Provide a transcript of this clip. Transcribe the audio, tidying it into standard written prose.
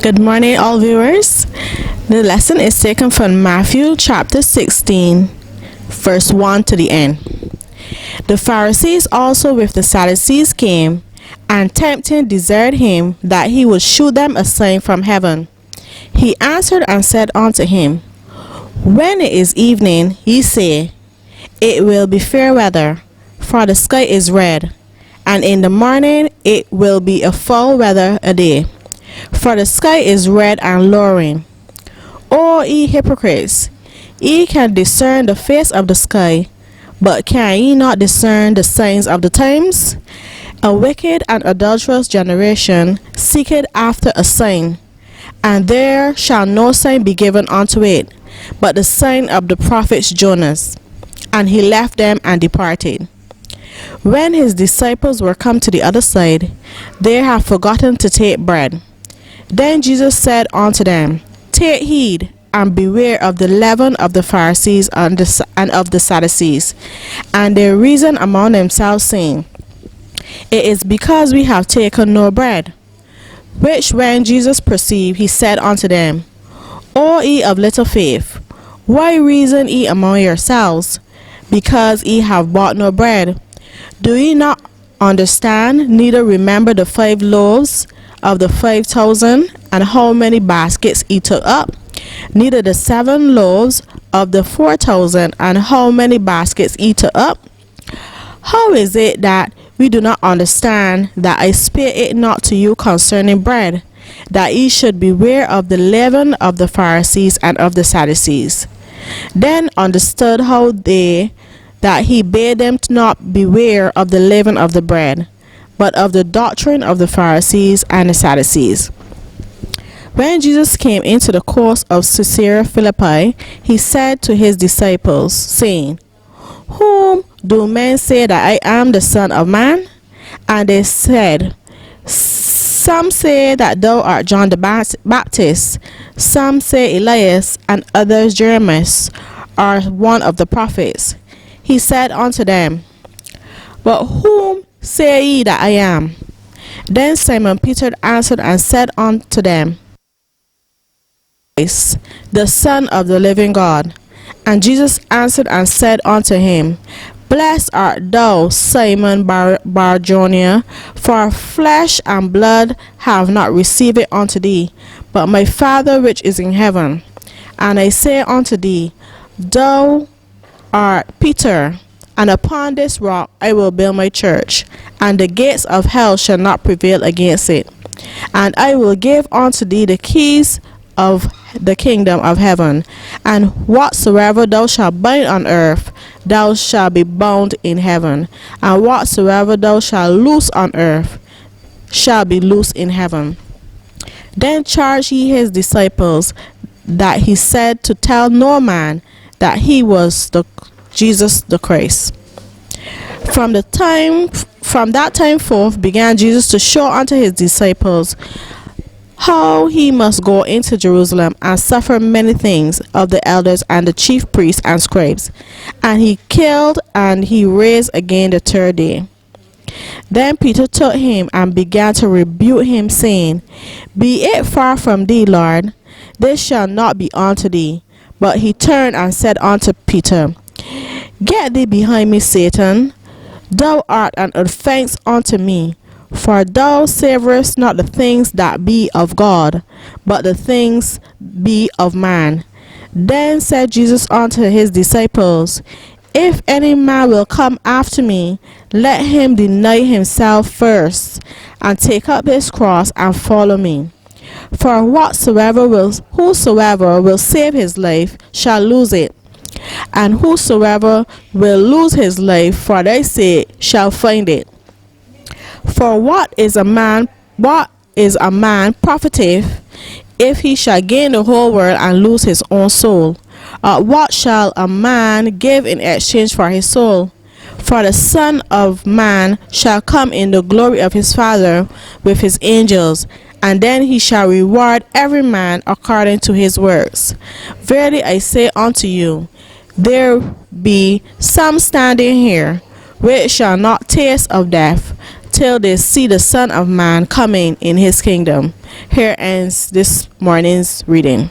Good morning, all viewers. The lesson is taken from Matthew chapter 16, verse 1 to the end. The Pharisees also with the Sadducees came, and tempting desired him that he would shew them a sign from heaven. He answered and said unto him, When it is evening, ye say, It will be fair weather, for the sky is red, and in the morning it will be a foul weather a day, for the sky is red and lowering. O ye hypocrites, ye can discern the face of the sky, but can ye not discern the signs of the times? A wicked and adulterous generation seeketh after a sign, and there shall no sign be given unto it, but the sign of the prophet Jonas. And he left them and departed. When his disciples were come to the other side, they had forgotten to take bread. Then Jesus said unto them, Take heed, and beware of the leaven of the Pharisees and of the Sadducees. And they reasoned among themselves, saying, It is because we have taken no bread. Which when Jesus perceived, he said unto them, O ye of little faith, why reason ye among yourselves, because ye have bought no bread? Do ye not understand, neither remember the 5 loaves of the 5,000, and how many baskets ye took up? Neither the 7 loaves of the 4,000, and how many baskets ye took up? How is it that we do not understand that I spare it not to you concerning bread, that ye should beware of the leaven of the Pharisees and of the Sadducees? Then understood how that he bade them to not beware of the leaven of the bread, but of the doctrine of the Pharisees and the Sadducees. When Jesus came into the coast of Caesarea Philippi, he said to his disciples, saying, Whom do men say that I am the Son of Man? And they said, Some say that thou art John the Baptist, some say Elias, and others Jeremiah, or one of the prophets. He said unto them, But whom say ye that I am? Then Simon Peter answered and said unto them, The Son of the living God. And Jesus answered and said unto him, Blessed art thou, Simon Bar-Jonah, for flesh and blood have not received it unto thee, but my Father which is in heaven. And I say unto thee, Thou art Peter, and upon this rock I will build my church, and the gates of hell shall not prevail against it. And I will give unto thee the keys of the kingdom of heaven, and whatsoever thou shalt bind on earth, thou shalt be bound in heaven, and whatsoever thou shalt loose on earth, shall be loosed in heaven. Then charged he his disciples that he said to tell no man that he was Jesus the Christ. From that time forth began Jesus to show unto his disciples how he must go into Jerusalem and suffer many things of the elders and the chief priests and scribes, and he killed and he raised again the 3rd day. Then Peter took him and began to rebuke him, saying, Be it far from thee, Lord, this shall not be unto thee. But he turned and said unto Peter, Get thee behind me, Satan. Thou art an offense unto me, for thou savorest not the things that be of God, but the things be of man. Then said Jesus unto his disciples, If any man will come after me, let him deny himself first, and take up his cross and follow me. For whosoever will save his life shall lose it, and whosoever will lose his life for thy sake shall find it. For what is a man profiteth, if he shall gain the whole world and lose his own soul? What shall a man give in exchange for his soul? For the Son of Man shall come in the glory of his Father with his angels, and then he shall reward every man according to his works. Verily I say unto you, there be some standing here which shall not taste of death until they see the Son of Man coming in his kingdom. Here ends this morning's reading.